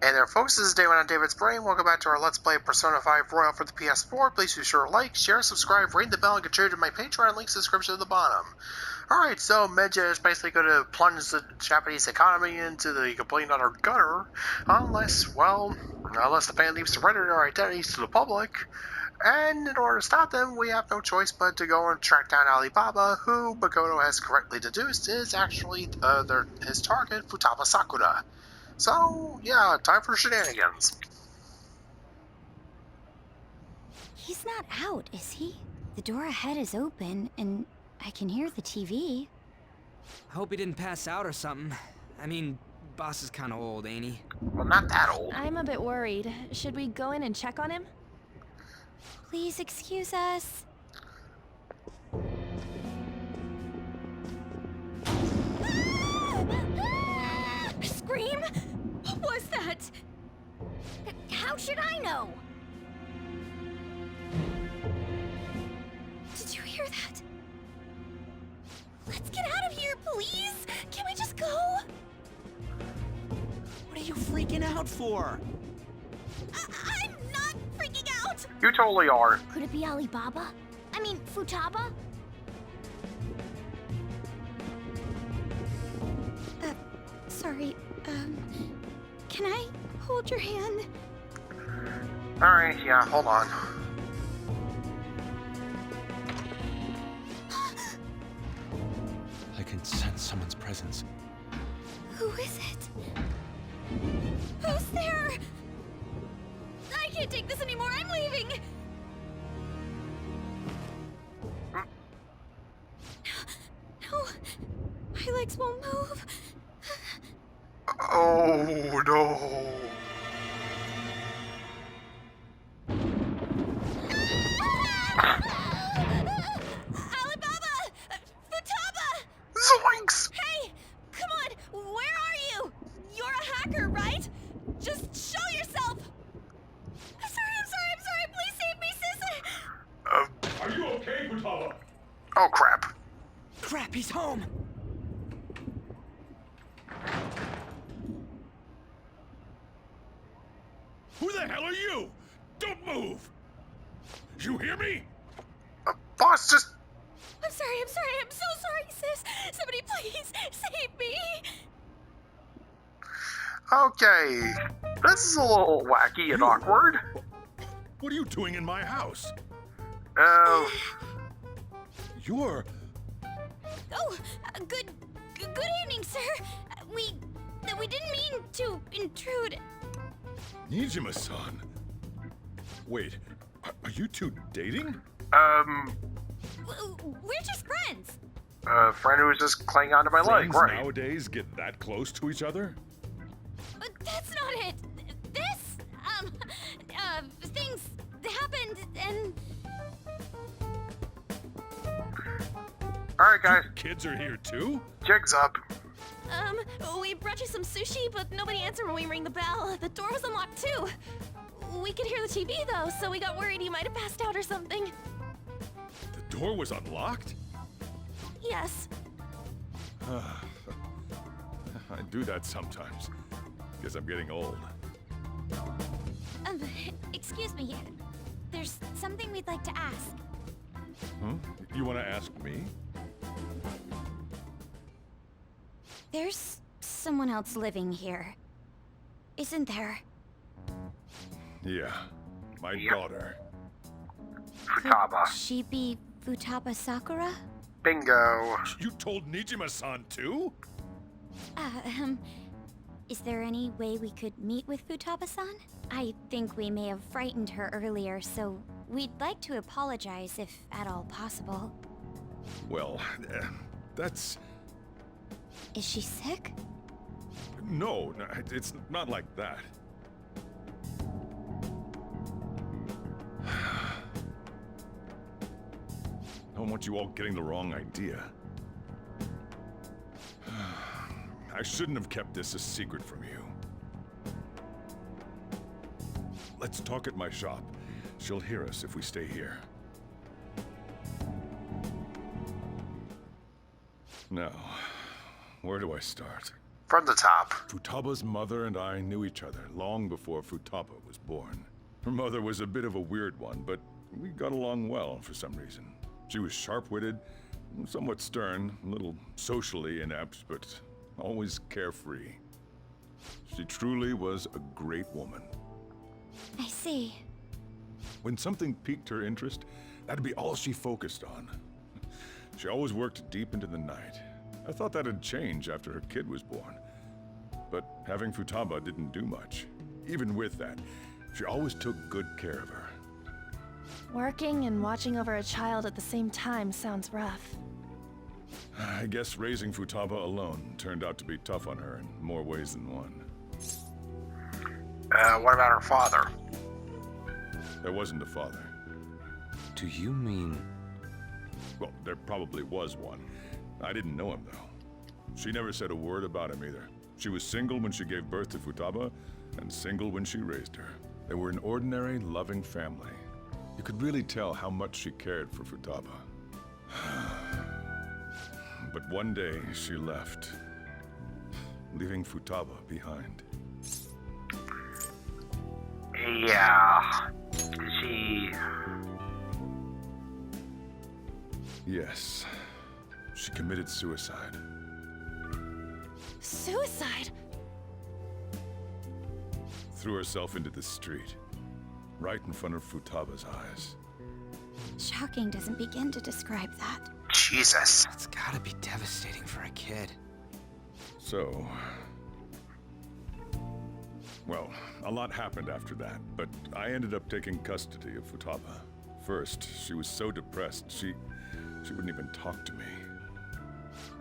Hey there folks, this is David on David's Brain. Welcome back to our Let's Play Persona 5 Royal for the PS4. Please be sure to like, share, subscribe, ring the bell, and contribute to my Patreon. Links in the description at the bottom. Alright, so Medja is basically going to plunge the Japanese economy into the complete and utter gutter, unless the band leaves surrender their identities to the public. And in order to stop them, we have no choice but to go and track down Alibaba, who Makoto has correctly deduced is actually his target, Futaba Sakura. So, yeah, time for shenanigans. He's not out, is he? The door ahead is open, and I can hear the TV. I hope he didn't pass out or something. I mean, boss is kind of old, ain't he? Well, not that old. I'm a bit worried. Should we go in and check on him? Please excuse us. Scream? What was that? How should I know? Did you hear that? Let's get out of here, please! Can we just go? What are you freaking out for? I'm not freaking out! You totally are. Could it be Alibaba? I mean, Futaba? Sorry, can I hold your hand? Alright, yeah, hold on. I can sense someone's presence. Who is it? Who's there? I can't take this anymore, I'm leaving! No, my legs won't move. Oh, no. Alibaba! Futaba! Zoinks! Hey! Come on! Where are you? You're a hacker, right? Just show yourself! I'm sorry! Please save me, sis! Are you okay, Futaba? Oh, crap. Crap, he's home! Who the hell are you? Don't move! You hear me? Boss, just... I'm sorry, I'm so sorry, sis! Somebody please save me! Okay. This is a little wacky and awkward. What are you doing in my house? You're... Oh, good evening, sir. We didn't mean to intrude. Nijima-san. Wait, are you two dating? We're just friends. A friend who was just clinging onto my leg, Friends right? nowadays get that close to each other? But that's not it. This, things happened and... Alright, guys. Kids are here too? Jig's up. We brought you some sushi, but nobody answered when we rang the bell. The door was unlocked too. We could hear the TV though, so we got worried you might have passed out or something. The door was unlocked? Yes. I do that sometimes. Guess I'm getting old. Excuse me. There's something we'd like to ask. Huh? You want to ask me? There's someone else living here, isn't there? Yeah, my Yep. daughter. Futaba. Could she be Futaba Sakura? Bingo. You told Nijima-san too? Is there any way we could meet with Futaba-san? I think we may have frightened her earlier, so we'd like to apologize if at all possible. Well, that's... Is she sick? No, it's not like that. I don't want you all getting the wrong idea. I shouldn't have kept this a secret from you. Let's talk at my shop. She'll hear us if we stay here. Now, where do I start? From the top. Futaba's mother and I knew each other long before Futaba was born. Her mother was a bit of a weird one, but we got along well for some reason. She was sharp-witted, somewhat stern, a little socially inept, but always carefree. She truly was a great woman. I see. When something piqued her interest, that'd be all she focused on. She always worked deep into the night. I thought that'd change after her kid was born. But having Futaba didn't do much. Even with that, she always took good care of her. Working and watching over a child at the same time sounds rough. I guess raising Futaba alone turned out to be tough on her in more ways than one. What about her father? There wasn't a father. Do you mean... Well, there probably was one. I didn't know him, though. She never said a word about him either. She was single when she gave birth to Futaba, and single when she raised her. They were an ordinary, loving family. You could really tell how much she cared for Futaba. But one day, she left, leaving Futaba behind. Yeah. She... Yes, she committed suicide. Suicide? Threw herself into the street, right in front of Futaba's eyes. Shocking doesn't begin to describe that. Jesus. It's gotta be devastating for a kid. So... Well, a lot happened after that, but I ended up taking custody of Futaba. First, she was so depressed, she wouldn't even talk to me.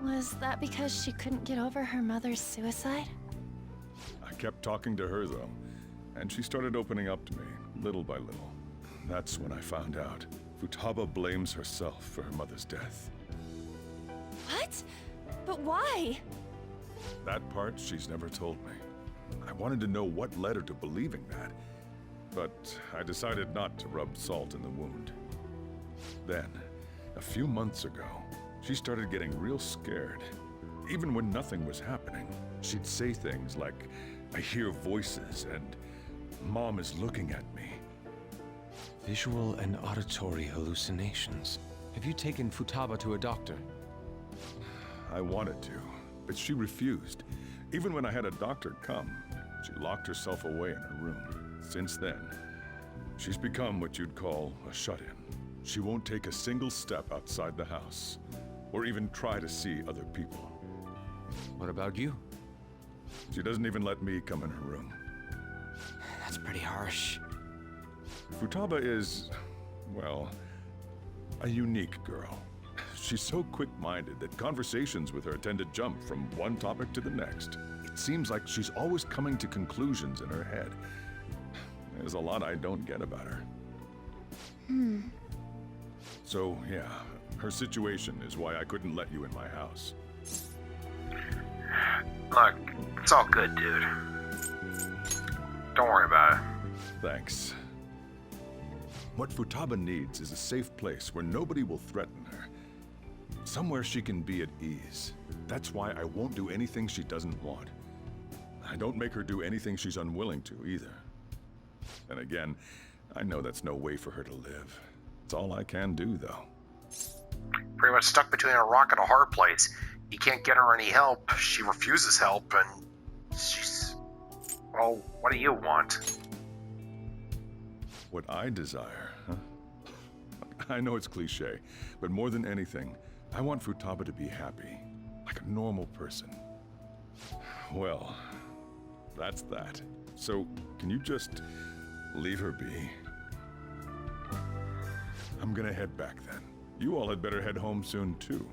Was that because she couldn't get over her mother's suicide? I kept talking to her, though, and she started opening up to me, little by little. That's when I found out. Futaba blames herself for her mother's death. What? But why? That part she's never told me. I wanted to know what led her to believing that, but I decided not to rub salt in the wound. Then, a few months ago, she started getting real scared. Even when nothing was happening, she'd say things like, "I hear voices," and "Mom is looking at me." Visual and auditory hallucinations. Have you taken Futaba to a doctor? I wanted to, but she refused. Even when I had a doctor come, she locked herself away in her room. Since then, she's become what you'd call a shut-in. She won't take a single step outside the house, or even try to see other people. What about you? She doesn't even let me come in her room. That's pretty harsh. Futaba is, well, a unique girl. She's so quick-minded that conversations with her tend to jump from one topic to the next. It seems like she's always coming to conclusions in her head. There's a lot I don't get about her. So, yeah, her situation is why I couldn't let you in my house. Look, it's all good, dude. Don't worry about it. Thanks. What Futaba needs is a safe place where nobody will threaten her. Somewhere she can be at ease. That's why I won't do anything she doesn't want. I don't make her do anything she's unwilling to, either. And again, I know that's no way for her to live. It's all I can do, though. Pretty much stuck between a rock and a hard place. You can't get her any help. She refuses help, and she's... Well, what do you want? What I desire, huh? I know it's cliche, but more than anything, I want Futaba to be happy, like a normal person. Well, that's that. So, can you just leave her be? I'm gonna head back then. You all had better head home soon, too.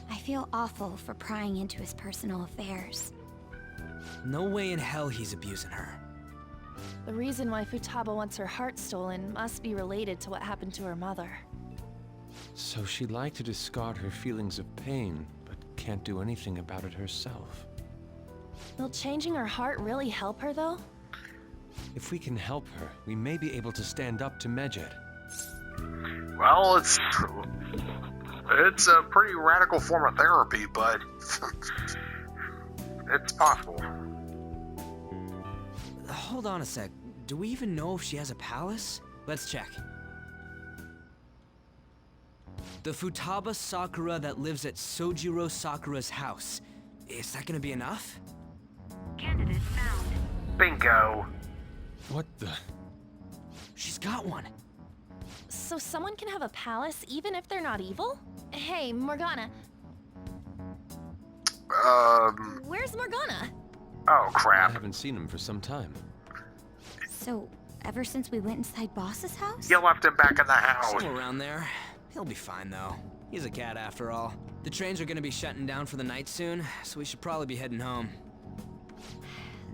I feel awful for prying into his personal affairs. No way in hell he's abusing her. The reason why Futaba wants her heart stolen must be related to what happened to her mother. So she'd like to discard her feelings of pain, but can't do anything about it herself. Will changing her heart really help her, though? If we can help her, we may be able to stand up to Medjed. Well, it's... It's a pretty radical form of therapy, but it's possible. Hold on a sec. Do we even know if she has a palace? Let's check. The Futaba Sakura that lives at Sojiro Sakura's house. Is that gonna be enough? Candidate found. Bingo. What the? She's got one. So someone can have a palace even if they're not evil? Hey, Morgana. Where's Morgana? Oh I crap. haven't seen him for some time. So, ever since we went inside Boss's house? You left him back in the house. Somewhere around there. He'll be fine though. He's a cat after all. The trains are gonna be shutting down for the night soon, so we should probably be heading home.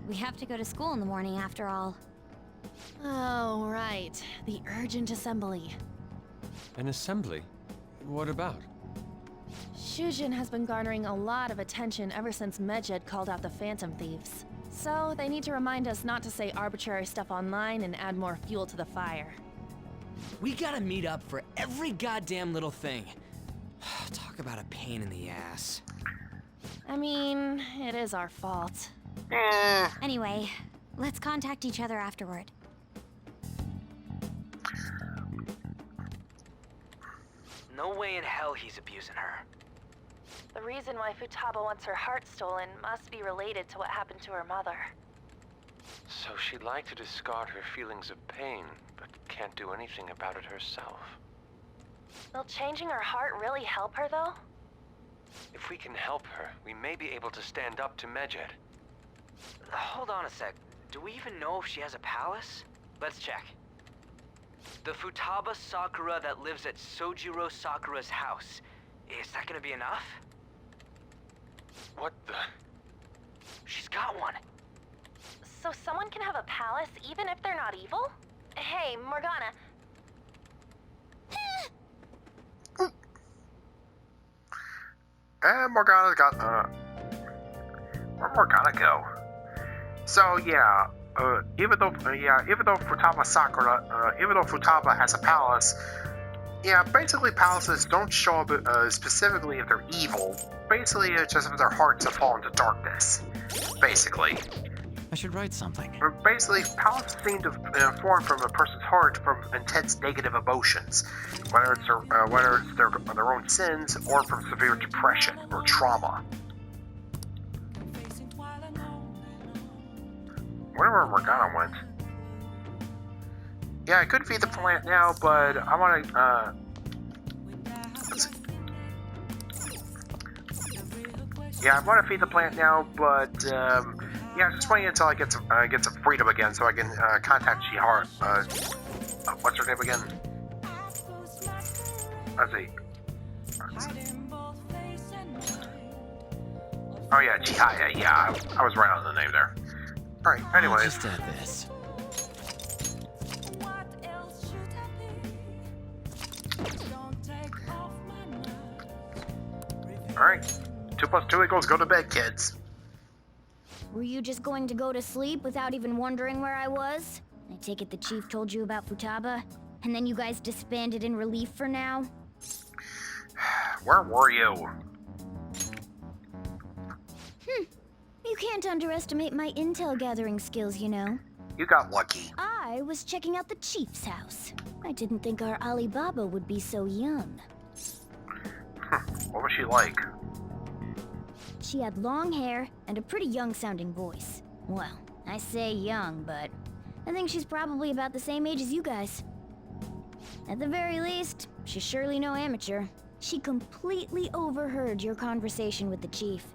We have to go to school in the morning after all. Oh, right. The urgent assembly. An assembly? What about? Shujin has been garnering a lot of attention ever since Medjed called out the Phantom Thieves. So they need to remind us not to say arbitrary stuff online and add more fuel to the fire. We gotta meet up for every goddamn little thing. Talk about a pain in the ass. I mean, it is our fault. Anyway, let's contact each other afterward. No way in hell he's abusing her. The reason why Futaba wants her heart stolen must be related to what happened to her mother. So she'd like to discard her feelings of pain, but can't do anything about it herself. Will changing her heart really help her, though? If we can help her, we may be able to stand up to Medjed. Hold on a sec. Do we even know if she has a palace? Let's check. The Futaba Sakura that lives at Sojiro Sakura's house. Is that gonna be enough? What the? She's got one. So someone can have a palace even if they're not evil? Hey, Morgana. And Morgana's got, where'd Morgana go? So yeah, even though Futaba Sakura, even though Futaba has a palace, yeah, basically palaces don't show up specifically if they're evil. Basically, it's just if their hearts have fallen to darkness. Basically. I should write something. Basically, palaces seem to form from a person's heart from intense negative emotions, whether it's their own sins or from severe depression or trauma. Wonder where Morgana went. Yeah, I could feed the plant now, but I want to. Yeah, I want to feed the plant now, but yeah, just waiting until I get some freedom again, so I can contact Chihara. What's her name again? Let's see. Oh yeah, Chihaya. Yeah, I was right on the name there. All right. Anyways. Just add this. All right. 2 + 2 = go to bed, kids. Were you just going to go to sleep without even wondering where I was? I take it the chief told you about Futaba, and then you guys disbanded in relief for now? Where were you? You can't underestimate my intel gathering skills, you know. You got lucky. I was checking out the chief's house. I didn't think our Alibaba would be so young. What was she like? She had long hair and a pretty young-sounding voice. Well, I say young, but I think she's probably about the same age as you guys. At the very least, she's surely no amateur. She completely overheard your conversation with the chief.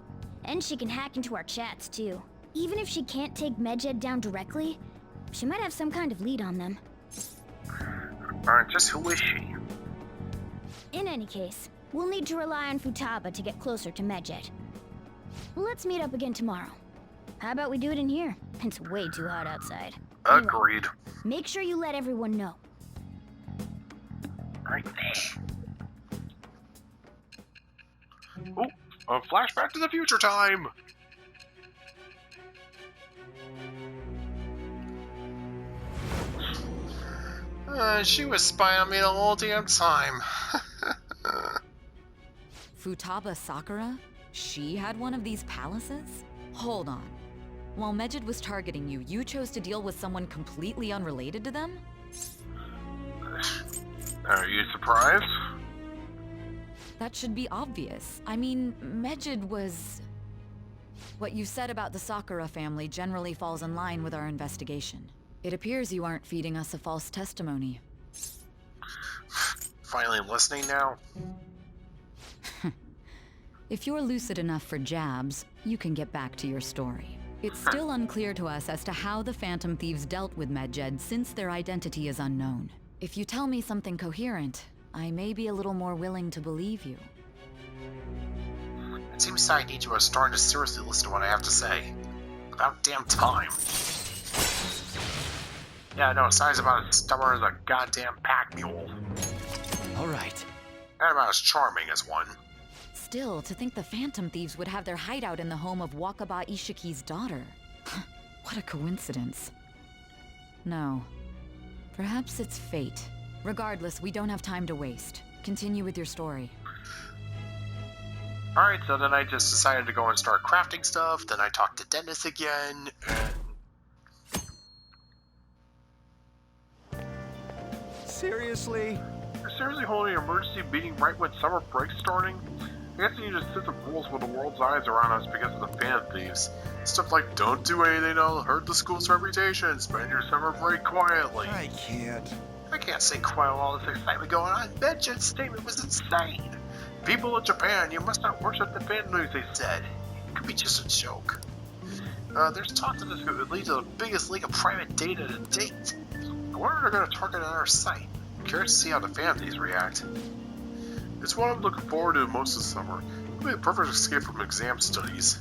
And she can hack into our chats, too. Even if she can't take Medjed down directly, she might have some kind of lead on them. Alright, just who is she? In any case, we'll need to rely on Futaba to get closer to Medjed. Let's meet up again tomorrow. How about we do it in here? It's way too hot outside. Anyway, Agreed. make sure you let everyone know. Right there. Oh, a flashback to the future time! She was spying on me the whole damn time. Futaba Sakura? She had one of these palaces? Hold on. While Medjed was targeting you, you chose to deal with someone completely unrelated to them? Are you surprised? That should be obvious. I mean, Medjed was... What you said about the Sakura family generally falls in line with our investigation. It appears you aren't feeding us a false testimony. Finally listening now? If you're lucid enough for jabs, you can get back to your story. It's still unclear to us as to how the Phantom Thieves dealt with Medjed since their identity is unknown. If you tell me something coherent, I may be a little more willing to believe you. It seems Sainichi was starting to seriously listen to what I have to say. About damn time. Yeah, no, Sai's about as stubborn as a goddamn pack mule. Alright. And about as charming as one. Still, to think the Phantom Thieves would have their hideout in the home of Wakaba Ishiki's daughter. What a coincidence. No. Perhaps it's fate. Regardless, we don't have time to waste. Continue with your story. Alright, so then I just decided to go and start crafting stuff, then I talked to Dennis again, and... Seriously? You're seriously holding an emergency meeting right when summer break's starting? I guess you just set the rules when the world's eyes are on us because of the Phantom Thieves. Stuff like, don't do anything that'll hurt the school's reputation, spend your summer break quietly. I can't. I can't stay quiet with all this excitement going on. Medjed's statement was insane. People in Japan, you must not worship the Phantom Thieves, they said. It could be just a joke. There's talk that this could lead to the biggest leak of private data to date. I wonder if they're going to target on our site. I'm curious to see how the Phantom Thieves react. It's what I'm looking forward to most of the summer. It'll be a perfect escape from exam studies.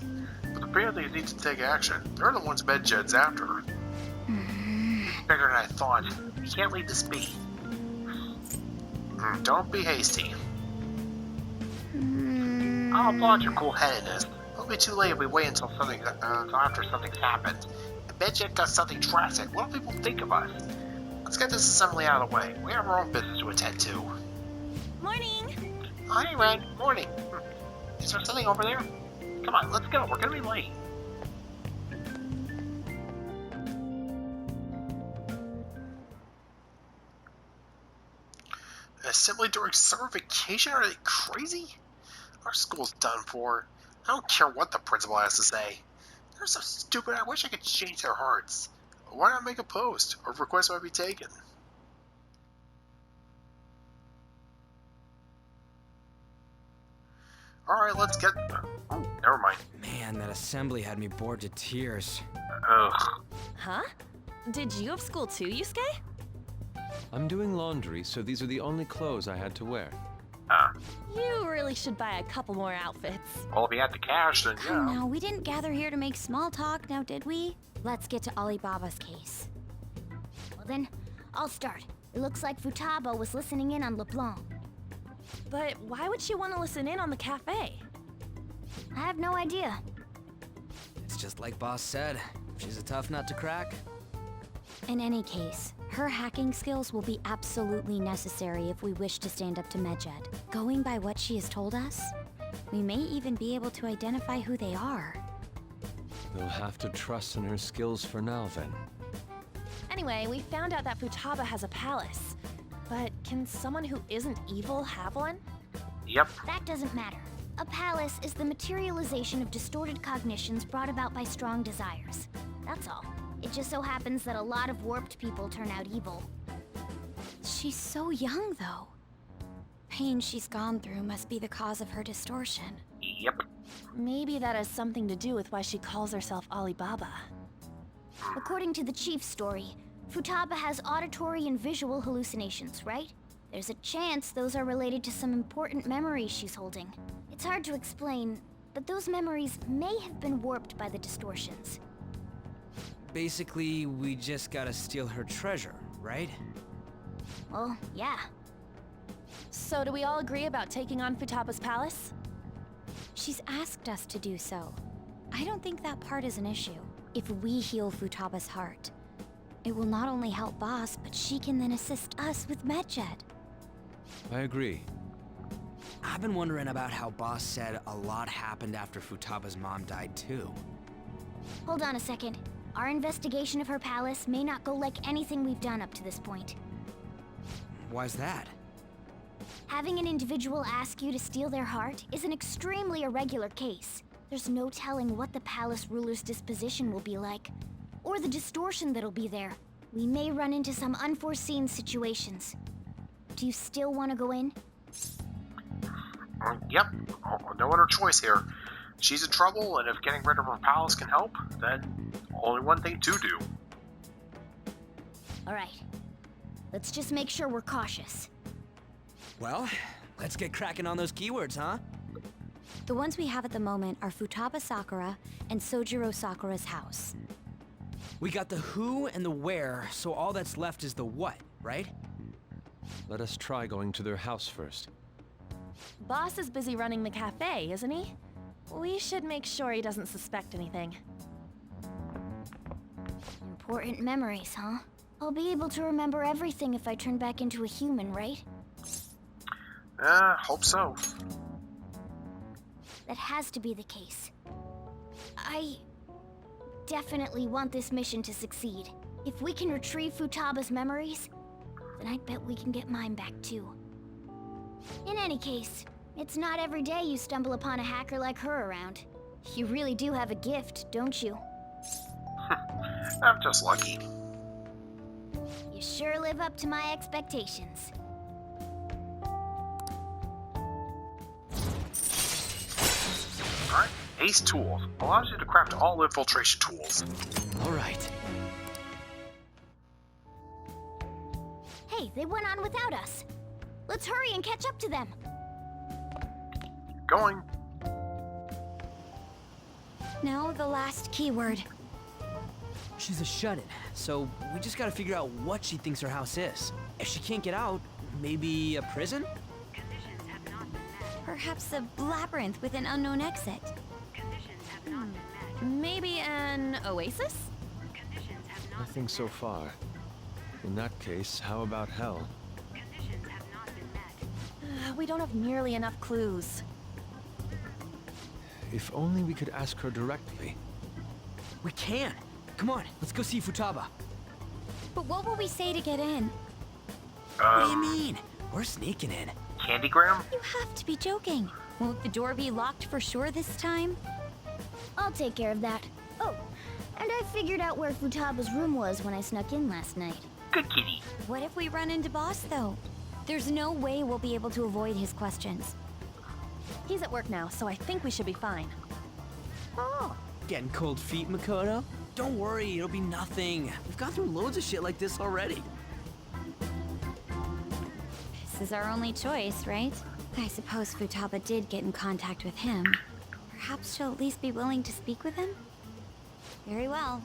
But the Phantom Thieves need to take action. They're the ones Medjed's after. Bigger than I thought. You can't leave this be. Don't be hasty. I'll applaud your cool-headedness. It'll be too late if we wait until after something's happened. If Medjed does something drastic, what do people think of us? Let's get this assembly out of the way. We have our own business to attend to. Morning! Hi, Red. Morning. Is there something over there? Come on, let's go. We're gonna be late. Assembly during summer vacation? Are they crazy? Our school's done for. I don't care what the principal has to say. They're so stupid, I wish I could change their hearts. Why not make a post, or if requests might be taken? Alright, let's get... Oh, never mind. Man, that assembly had me bored to tears. Ugh. Huh? Did you have school too, Yusuke? I'm doing laundry, so these are the only clothes I had to wear. You really should buy a couple more outfits. Well, if you had the cash, then yeah. Come now, we didn't gather here to make small talk, now did we? Let's get to Alibaba's case. Well then, I'll start. It looks like Futaba was listening in on LeBlanc. But why would she want to listen in on the cafe? I have no idea. It's just like Boss said. She's a tough nut to crack. In any case, her hacking skills will be absolutely necessary if we wish to stand up to Medjed. Going by what she has told us, we may even be able to identify who they are. We'll have to trust in her skills for now, then. Anyway, we found out that Futaba has a palace. But can someone who isn't evil have one? Yep. That doesn't matter. A palace is the materialization of distorted cognitions brought about by strong desires. That's all. It just so happens that a lot of warped people turn out evil. She's so young, though. Pain she's gone through must be the cause of her distortion. Yep. Maybe that has something to do with why she calls herself Alibaba. According to the chief's story, Futaba has auditory and visual hallucinations, right? There's a chance those are related to some important memories she's holding. It's hard to explain, but those memories may have been warped by the distortions. Basically, we just gotta steal her treasure, right? Well, yeah. So do we all agree about taking on Futaba's palace? She's asked us to do so. I don't think that part is an issue. If we heal Futaba's heart, it will not only help Boss, but she can then assist us with Medjed. I agree. I've been wondering about how Boss said a lot happened after Futaba's mom died too. Hold on a second. Our investigation of her palace may not go like anything we've done up to this point. Why's that? Having an individual ask you to steal their heart is an extremely irregular case. There's no telling what the palace ruler's disposition will be like, or the distortion that'll be there. We may run into some unforeseen situations. Do you still want to go in? Yep. No other choice here. She's in trouble, and if getting rid of her palace can help, then only one thing to do. Alright. Let's just make sure we're cautious. Well, let's get cracking on those keywords, huh? The ones we have at the moment are Futaba Sakura and Sojiro Sakura's house. We got the who and the where, so all that's left is the what, right? Let us try going to their house first. Boss is busy running the cafe, isn't he? We should make sure he doesn't suspect anything. Important memories, huh? I'll be able to remember everything if I turn back into a human, right? Hope so. That has to be the case. I definitely want this mission to succeed. If we can retrieve Futaba's memories, then I bet we can get mine back too. In any case, it's not every day you stumble upon a hacker like her around. You really do have a gift, don't you? I'm just lucky. You sure live up to my expectations. Alright, Ace Tools allows you to craft all infiltration tools. All right. Hey, they went on without us. Let's hurry and catch up to them. Going. Now the last keyword. She's a shut-in, so we just gotta figure out what she thinks her house is. If she can't get out, maybe a prison? Perhaps a labyrinth with an unknown exit. Maybe an oasis? Nothing so far. In that case, how about hell? We don't have nearly enough clues. If only we could ask her directly. We can! Come on, let's go see Futaba. But what will we say to get in? What do you mean? We're sneaking in. Candygram? You have to be joking. Won't the door be locked for sure this time? I'll take care of that. Oh, and I figured out where Futaba's room was when I snuck in last night. Good kitty. What if we run into Boss, though? There's no way we'll be able to avoid his questions. He's at work now, so I think we should be fine. Oh, Getting cold feet, Makoto? Don't worry, it'll be nothing. We've gone through loads of shit like this already. This is our only choice, right? I suppose Futaba did get in contact with him. Perhaps she'll at least be willing to speak with him? Very well.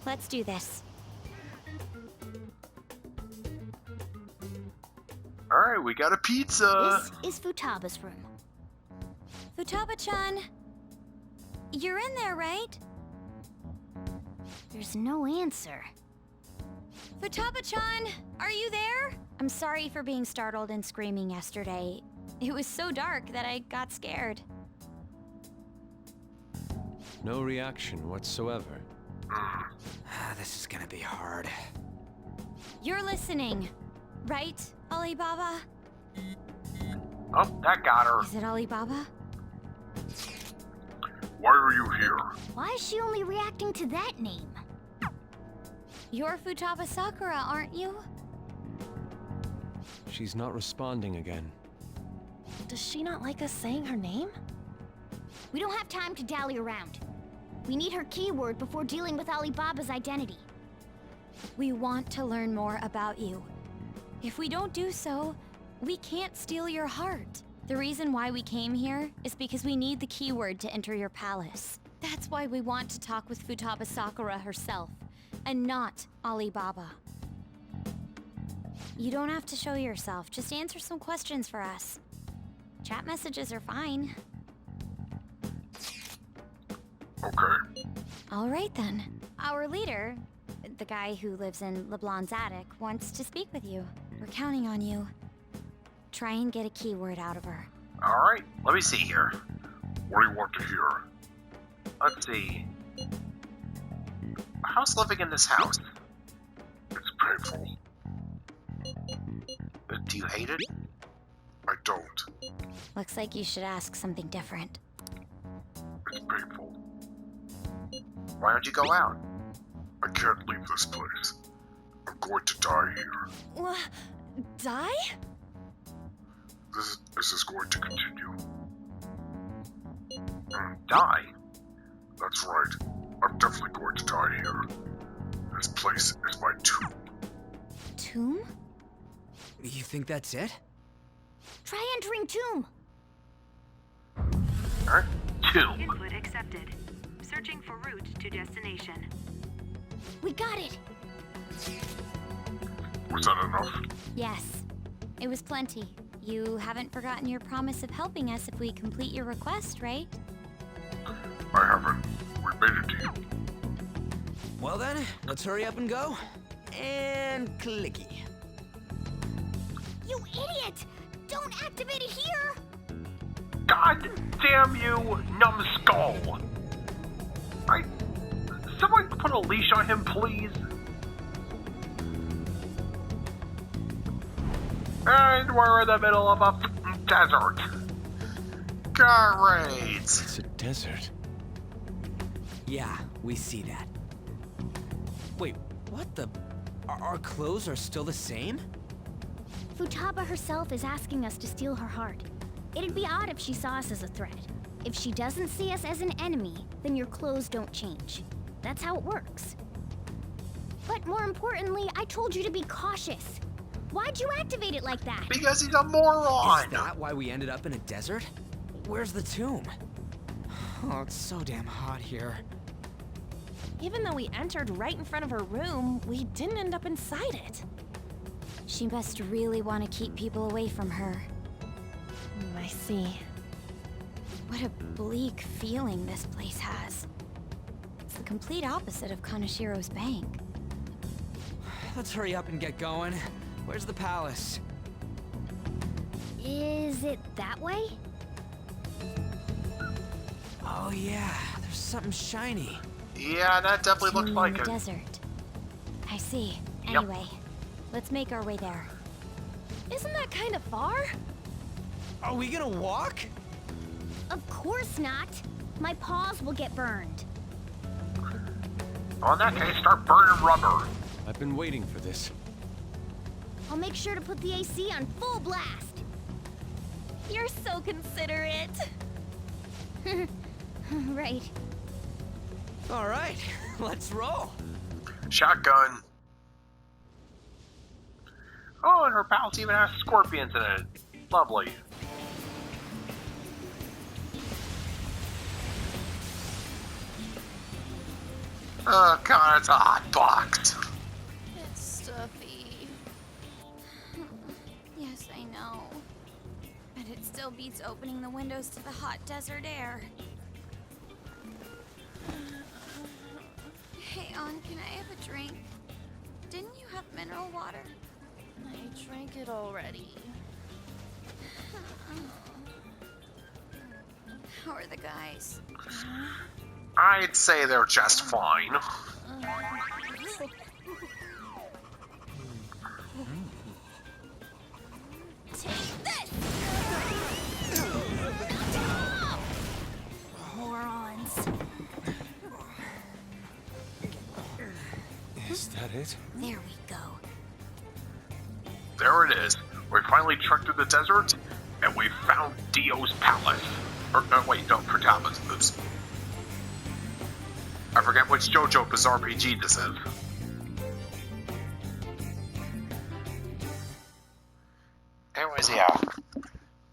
Let's do this. Alright, we got a pizza. this is Futaba's room. Futaba-chan! You're in there, right? There's no answer. Futaba-chan! Are you there? I'm sorry for being startled and screaming yesterday. It was so dark that I got scared. No reaction whatsoever. This is gonna be hard. You're listening, right, Alibaba? Oh, that got her. Is it Alibaba? Why are you here? Why is she only reacting to that name? You're Futaba Sakura, aren't you? She's not responding again. Does she not like us saying her name? We don't have time to dally around. We need her keyword before dealing with Alibaba's identity. We want to learn more about you. If we don't do so, we can't steal your heart. The reason why we came here is because we need the keyword to enter your palace. That's why we want to talk with Futaba Sakura herself, and not Alibaba. You don't have to show yourself, just answer some questions for us. Chat messages are fine. Okay. All right then. Our leader, the guy who lives in LeBlanc's attic, wants to speak with you. We're counting on you. Try and get a keyword out of her. Alright, let me see here. What do you want to hear? Let's see. How's living in this house? It's painful. Do you hate it? I don't. Looks like you should ask something different. It's painful. Why don't you go out? I can't leave this place. I'm going to die here. Wha- Die? This is going to continue. Die? That's right. I'm definitely going to die here. This place is my tomb. Tomb? You think that's it? Try entering tomb. Alright, tomb. Input accepted. Searching for route to destination. We got it. Was that enough? Yes. It was plenty. You haven't forgotten your promise of helping us if we complete your request, right? I haven't. We made a deal. Well then, let's hurry up and go. And clicky. You idiot! Don't activate it here! God damn you, Numbskull! Someone put a leash on him, please. And we're in the middle of a desert. Great. It's a desert. Yeah, we see that. Wait, what the? Our clothes are still the same? Futaba herself is asking us to steal her heart. It'd be odd if she saw us as a threat. If she doesn't see us as an enemy, then your clothes don't change. That's how it works. But more importantly, I told you to be cautious. Why'd you activate it like that? Because he's a moron. Is that why we ended up in a desert? Where's the tomb? Oh, it's so damn hot here. Even though we entered right in front of her room, we didn't end up inside it. She must really want to keep people away from her. I see. What a bleak feeling this place has. It's the complete opposite of Kanashiro's bank. Let's hurry up and get going. Where's the palace? Is it that way? Oh yeah, there's something shiny. Yeah, that definitely looks Tomb like in it. the desert. I see. Yep. Anyway, let's make our way there. Isn't that kind of far? Are we gonna walk? Of course not. My paws will get burned. Well, in that case, start burning rubber. I've been waiting for this. I'll make sure to put the AC on full blast. You're so considerate. Right. All right, let's roll. Shotgun. Oh, and her palace even has scorpions in it. Lovely. Oh god, it's a hot box. It's stuffy. Yes, I know. But it still beats opening the windows to the hot desert air. Hey, An, can I have a drink? Didn't you have mineral water? I drank it already. How are the guys? I'd say they're just fine. Take this! Morons. Is that it? There we go. There it is. We finally trekked through the desert, and we found Dio's palace. Or, wait, no, Futaba's. Oops. I forget which JoJo Bizarre RPG this is. Anyways, yeah.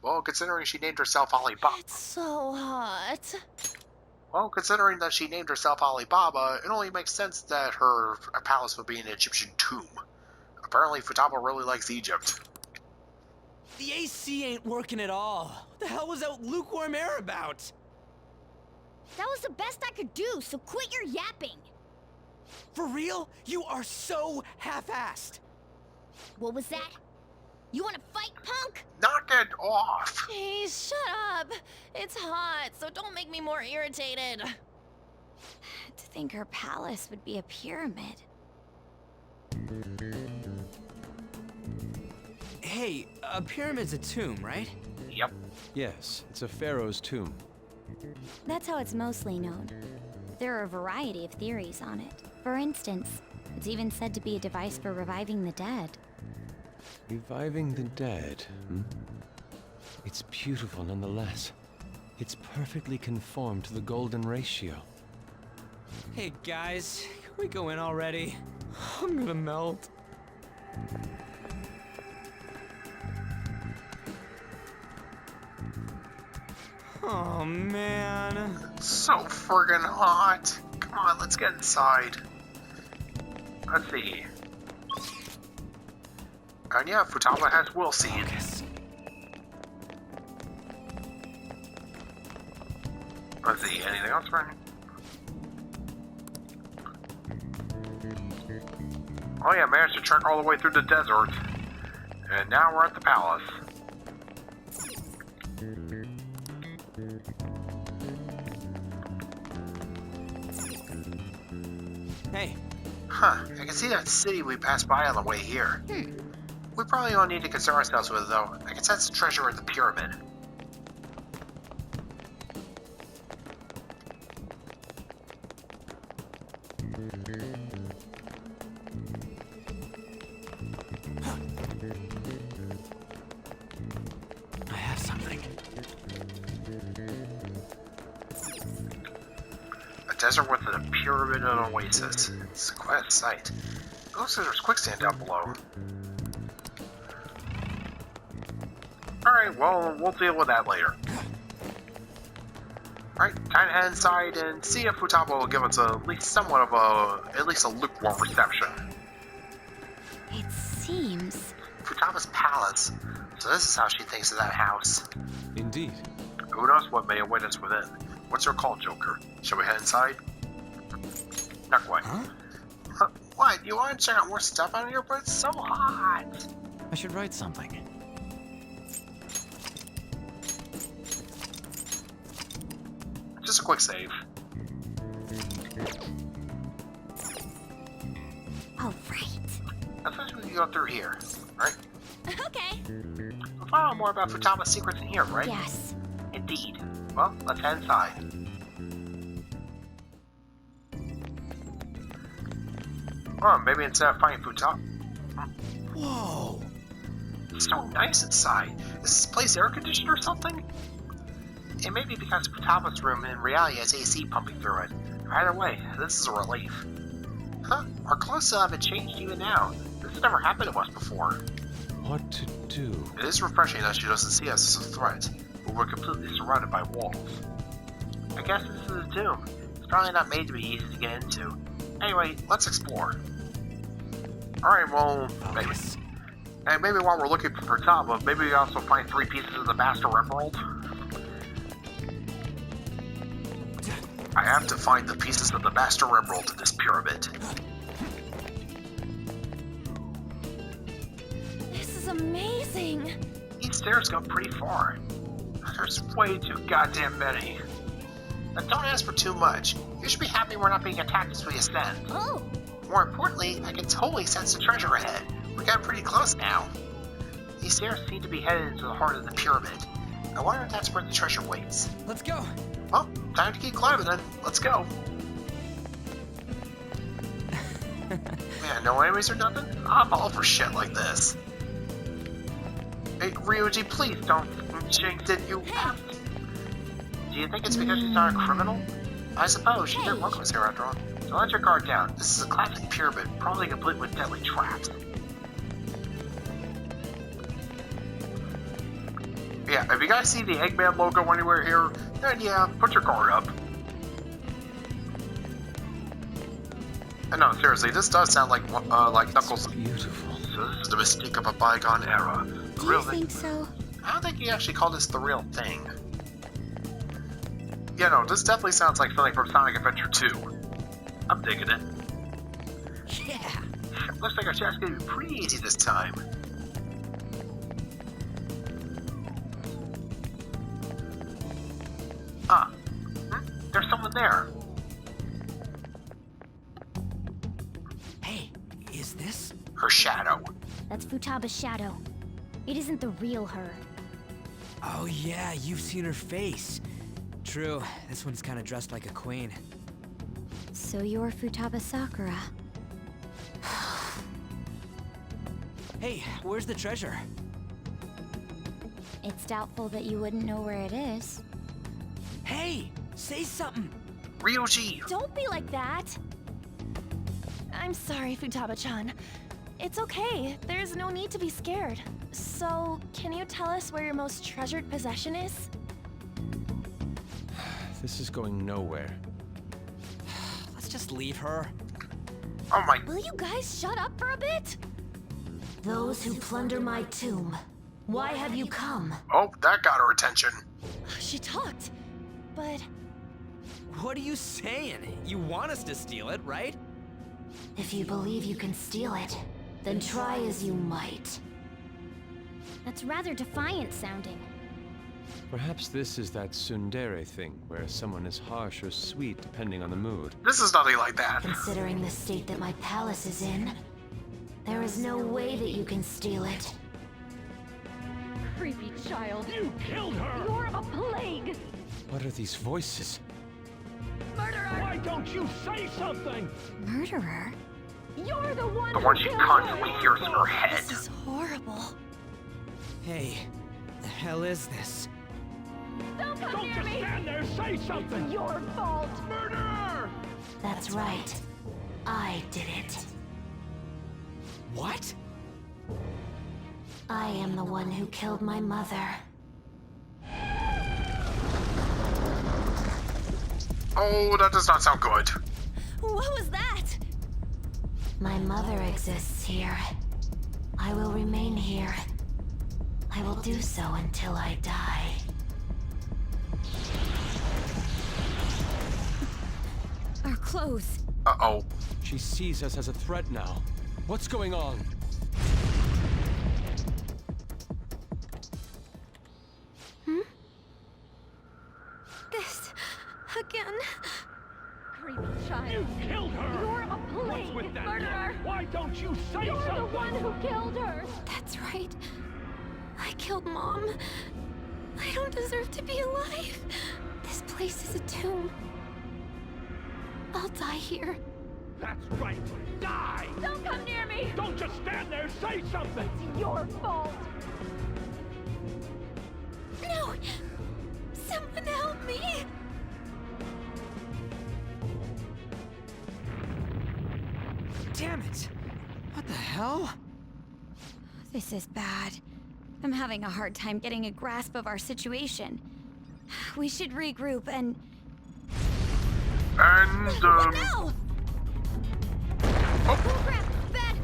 Well, considering she named herself Alibaba. It's so hot. Well, considering that she named herself Alibaba, it only makes sense that her palace would be an Egyptian tomb. Apparently, Futaba really likes Egypt. The AC ain't working at all. What the hell was that lukewarm air about? That was the best I could do, so quit your yapping. For real? You are so half-assed. What was that? You wanna fight, punk? Knock it off! Please, shut up. It's hot, so don't make me more irritated. To think her palace would be a pyramid. Hey, a pyramid's a tomb, right? Yep. Yes, it's a pharaoh's tomb. That's how it's mostly known. There are a variety of theories on it. For instance, it's even said to be a device for reviving the dead. Reviving the dead, hmm? It's beautiful nonetheless. It's perfectly conformed to the golden ratio. Hey guys, can we go in already? I'm gonna melt. Oh man. So friggin' hot. Come on, let's get inside. Let's see. And yeah, Futaba has will seed. Let's see, anything else running? Oh yeah, managed to trek all the way through the desert. And now we're at the palace. Hey. Huh, I can see that city we passed by on the way here. We probably don't need to concern ourselves with it though. I can sense the treasure in the pyramid. I have something. A desert with a pyramid and an oasis. It's quite a sight. It looks like there's quicksand down below. Alright, well, we'll deal with that later. Alright, time to head inside and see if Futaba will give us at least a lukewarm reception. It seems... Futaba's palace. So this is how she thinks of that house. Indeed. Who knows what may await us within? What's your call, Joker? Shall we head inside? Not quite. Huh? What? You want to check out more stuff out here? But it's so hot. I should write something. Just a quick save. Oh, right. I thought we could go through here, right? Okay. We'll find out more about Futaba's secrets in here, right? Yes. Indeed. Well, let's head inside. Oh, maybe instead of finding Futaba... Whoa! It's so nice inside. Is this place air-conditioned or something? It may be because Futaba's room in reality has AC pumping through it. Either way, this is a relief. Huh? Our clothes still haven't changed even now. This has never happened to us before. What to do? It is refreshing that she doesn't see us as a threat, but we're completely surrounded by walls. I guess this is a tomb. It's probably not made to be easy to get into. Anyway, let's explore. Alright, well, maybe. And maybe while we're looking for Futaba, maybe we also find 3 pieces of the Master Emerald. I have to find the pieces of the Master Emerald in this pyramid. This is amazing. These stairs go pretty far. There's way too goddamn many. Now don't ask for too much. You should be happy we're not being attacked as we ascend. Oh. More importantly, I can totally sense the treasure ahead. We're getting pretty close now. These stairs seem to be headed into the heart of the pyramid. I wonder if that's where the treasure waits. Let's go. Well, time to keep climbing then. Let's go. Man, no enemies or nothing? I'm all for shit like this. Hey, Ryuji, please don't jinx it, you... Do you think it's because she's not a criminal? I suppose she didn't work with us here after all. So let your guard down. This is a classic pyramid, probably complete with deadly traps. Yeah, if you guys see the Eggman logo anywhere here, then yeah, put your guard up. And no, seriously, this does sound like Knuckles. Beautiful. So this is the mystique of a bygone era. Do you think so? I don't think he actually called this the real thing. Yeah, no, this definitely sounds like something from Sonic Adventure 2. I'm digging it. Yeah. Looks like our chat's gonna be pretty easy this time. What's this? Her shadow. That's Futaba's shadow. It isn't the real her. Oh yeah, you've seen her face. True, this one's kind of dressed like a queen. So you're Futaba Sakura. Hey, where's the treasure? It's doubtful that you wouldn't know where it is. Hey, say something. Ryoji! Don't be like that! I'm sorry, Futaba-chan. It's okay. There's no need to be scared. So, can you tell us where your most treasured possession is? This is going nowhere. Let's just leave her. Oh my... Will you guys shut up for a bit? Those who plunder my tomb, why have you come? Oh, that got her attention. She talked, but What are you saying? You want us to steal it, right? If you believe you can steal it, then try as you might. That's rather defiant sounding. Perhaps this is that tsundere thing, where someone is harsh or sweet depending on the mood. This is nothing like that. Considering the state that my palace is in, there is no way that you can steal it. Creepy child. You killed her! You're a plague! What are these voices? Murderer! Why don't you say something? Murderer? You're the one The who one she killed constantly her! hears in her head. this is horrible. Hey, the hell is this? Don't come Don't near just me! stand there, say something! It's your fault! Murderer! That's right. I did it. What? I am the one who killed my mother. Oh, that does not sound good. What was that? My mother exists here. I will remain here. I will do so until I die. Our clothes. Uh-oh. She sees us as a threat now. What's going on? This again. Creepy child. You killed her! You're a plague! What's with that Murderer! look? Why don't you say You're something? the one who killed her! That's right. I killed Mom. I don't deserve to be alive. This place is a tomb. I'll die here. That's right. Die! Don't come near me! Don't just stand there, say something! It's your fault! No! Someone help me! Damn it! What the hell? This is bad. I'm having a hard time getting a grasp of our situation. We should regroup and... And, What now? Oh crap! Bad!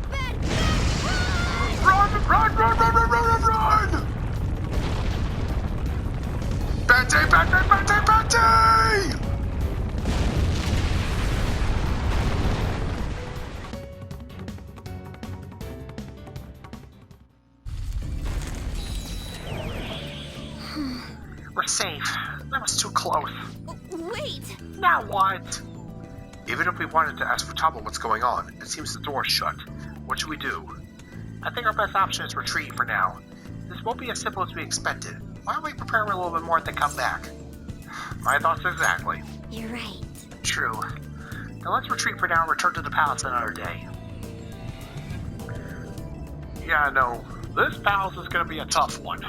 Run! Betty! We're safe. That was too close. Wait! Now what? Even if we wanted to ask Futaba what's going on, it seems the door's shut. What should we do? I think our best option is retreat for now. This won't be as simple as we expected. Why don't we prepare a little bit more and then come back? My thoughts exactly. You're right. True. Now let's retreat for now and return to the palace another day. Yeah, no. This palace is gonna be a tough one.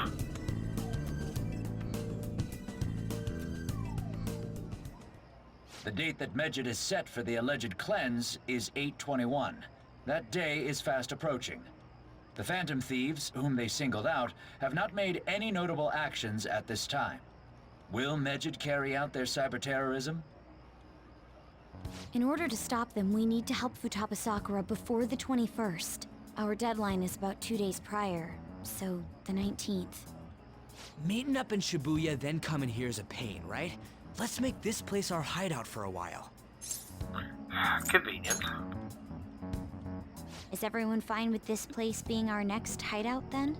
The date that Medjed is set for the alleged cleanse is 8/21. That day is fast approaching. The Phantom Thieves, whom they singled out, have not made any notable actions at this time. Will Medjed carry out their cyber-terrorism? In order to stop them, we need to help Futaba Sakura before the 21st. Our deadline is about 2 days prior, so the 19th. Meeting up in Shibuya, then coming here is a pain, right? Let's make this place our hideout for a while. Convenient. Is everyone fine with this place being our next hideout, then?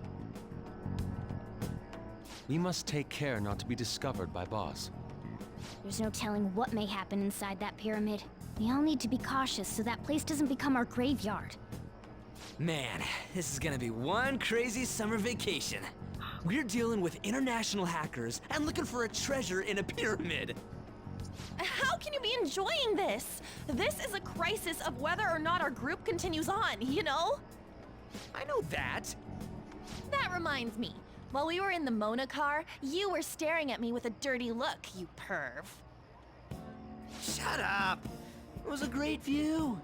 We must take care not to be discovered by Boss. There's no telling what may happen inside that pyramid. We all need to be cautious so that place doesn't become our graveyard. Man, this is gonna be one crazy summer vacation. We're dealing with international hackers and looking for a treasure in a pyramid. How can you be enjoying this? This is a crisis of whether or not our group continues on, you know? I know that. That reminds me. While we were in the Mona car, you were staring at me with a dirty look, you perv. Shut up. It was a great view.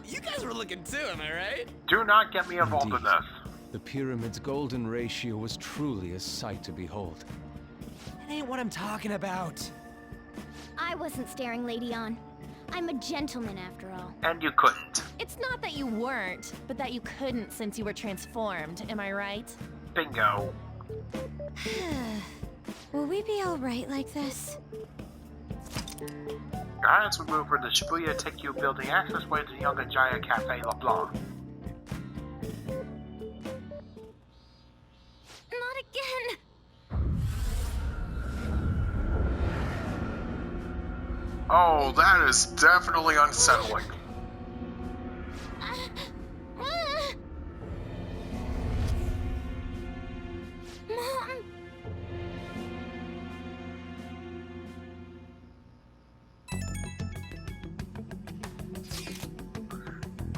You guys were looking too, am I right? Do not get me involved in Indeed. this. The pyramid's golden ratio was truly a sight to behold. That ain't what I'm talking about. I wasn't staring Lady on. I'm a gentleman after all. And you couldn't. It's not that you weren't, but that you couldn't since you were transformed, am I right? Bingo. Will we be alright like this? Your Highness would move for the Shibuya Tekkyu building accessway to the Youngajaya Cafe LeBlanc. Not again! Oh, that is definitely unsettling. Mom!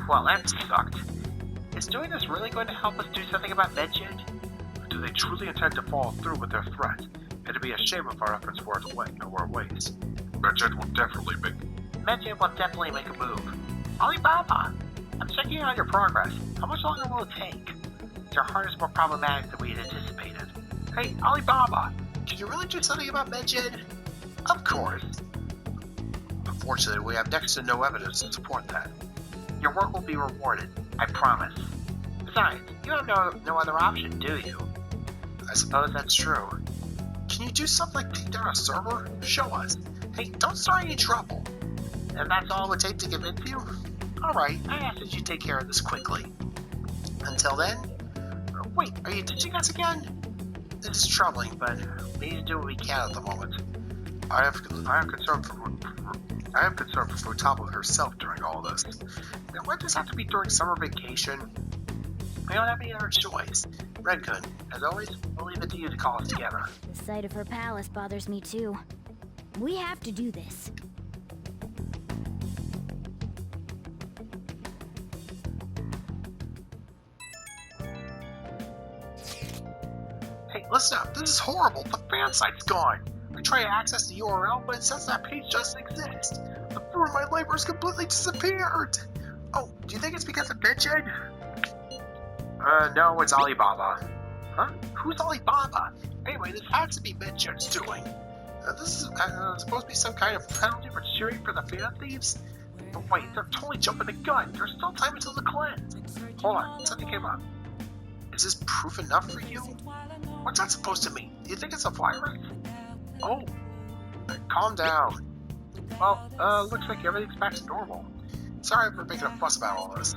Well, that sucked. Is doing this really going to help us do something about Medjed? Or do they truly intend to follow through with their threat? It'd be a shame if our efforts were waste. Medjed will definitely make a move. Alibaba! I'm checking on your progress. How much longer will it take? Your heart is more problematic than we had anticipated. Hey, Alibaba! Can you really do something about Medjed? Of course. Unfortunately, we have next to no evidence to support that. Your work will be rewarded, I promise. Besides, you have no other option, do you? I suppose that's true. Can you do something like take down a server? Show us. Hey, don't start any trouble. And that's all it would take to convince you? Alright, I ask that you take care of this quickly. Until then... Wait, are you ditching us again? This is troubling, but we need to do what we can at the moment. I have concern for Futaba herself during all this. Now, why does it have to be during summer vacation? We don't have any other choice. Redgun, as always, we'll leave it to you to call us together. The sight of her palace bothers me too. We have to do this. Hey, listen up, this is horrible. The fan site's gone. I try to access the URL, but it says that page doesn't exist. The fruit of my labor has completely disappeared. Oh, do you think it's because of Medjed? No, it's Alibaba. Huh? Who's Alibaba? Anyway, this has to be Medjed's doing. This is supposed to be some kind of penalty for cheering for the fan thieves? But wait, they're totally jumping the gun. There's still time until the cleanse. Hold on, something came up. Is this proof enough for you? What's that supposed to mean? Do you think it's a virus? Oh, calm down. Well, looks like everything's back to normal. Sorry for making a fuss about all this.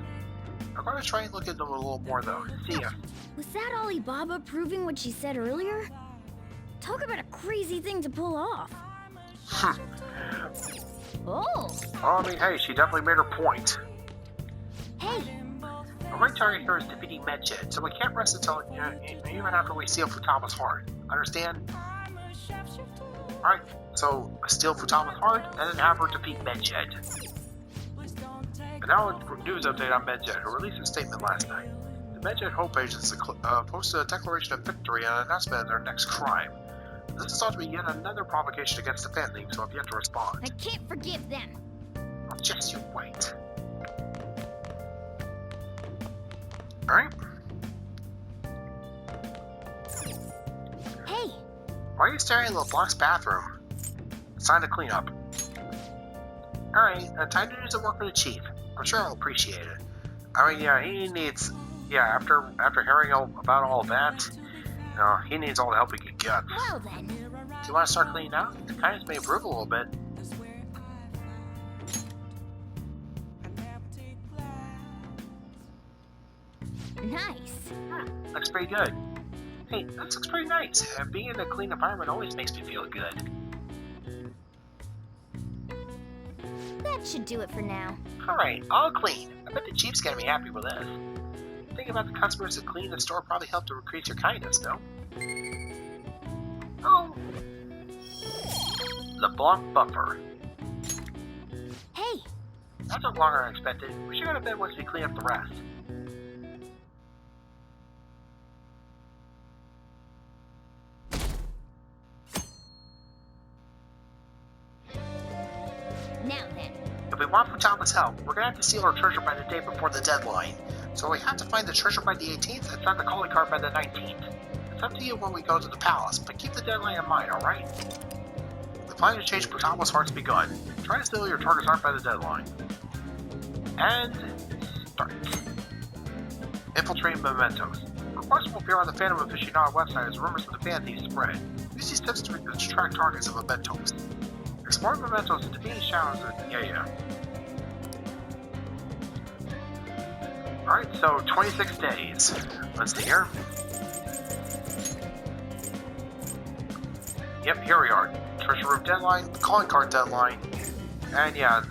I'm going to try and look into them a little more, though. See ya. Was that Alibaba proving what she said earlier? Talk about a crazy thing to pull off. Oh. I mean, hey, she definitely made her point. Hey. Our main target here is defeating Medjed, so we can't rest until even after we steal Futaba's heart. Understand? Alright, so steal Futaba's heart, and then have her defeat Medjed. And now a news update on Medjed, who released a statement last night. The Medjed homepage is posted a declaration of victory and an announcement of their next crime. This is thought to be yet another provocation against the fan league, so have yet to respond. I can't forgive them. Oh, just you wait. Alright. Hey. Why are you staring at LeBlanc's bathroom? It's time to clean up. Alright, time to do some work for the chief. I'm sure he'll appreciate it. I mean, yeah, he needs... Yeah, after hearing about all that, he needs all the help he can get. Well then. Do you want to start cleaning up? The kindness may improve a little bit. Nice. Looks pretty good. Hey, that looks pretty nice. Being in a clean environment always makes me feel good. That That should do it for now. Alright, all clean. I bet the Chief's gonna be happy with this. Thinking about the customers that clean the store probably helped to increase your kindness, no? Oh. LeBlanc Buffer. Hey! That took longer than expected. We should go to bed once we clean up the rest. Now then. If we want Futaba's help, we're gonna have to steal our treasure by the day before the deadline. So we have to find the treasure by the 18th and send the calling card by the 19th. It's up to you when we go to the palace, but keep the deadline in mind, alright? The plan to change Futaba's heart's begun. Try to steal your target's heart by the deadline. And start. Infiltrating mementos. Requests will appear on the Phantom Aficionado website as rumors of the fan thieves spread. Use these tips to track targets of mementos. Explore mementos and defeat shadows of Alright, so 26 days. Let's see here. Yep, here we are. Treasure room deadline, calling card deadline, and yeah,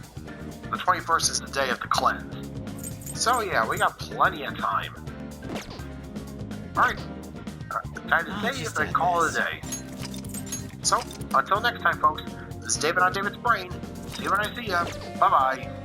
the 21st is the day of the cleanse. So yeah, we got plenty of time. Alright, time to save and call it a day. So, until next time folks, this is David on David's Brain. See you when I see ya. Bye-bye.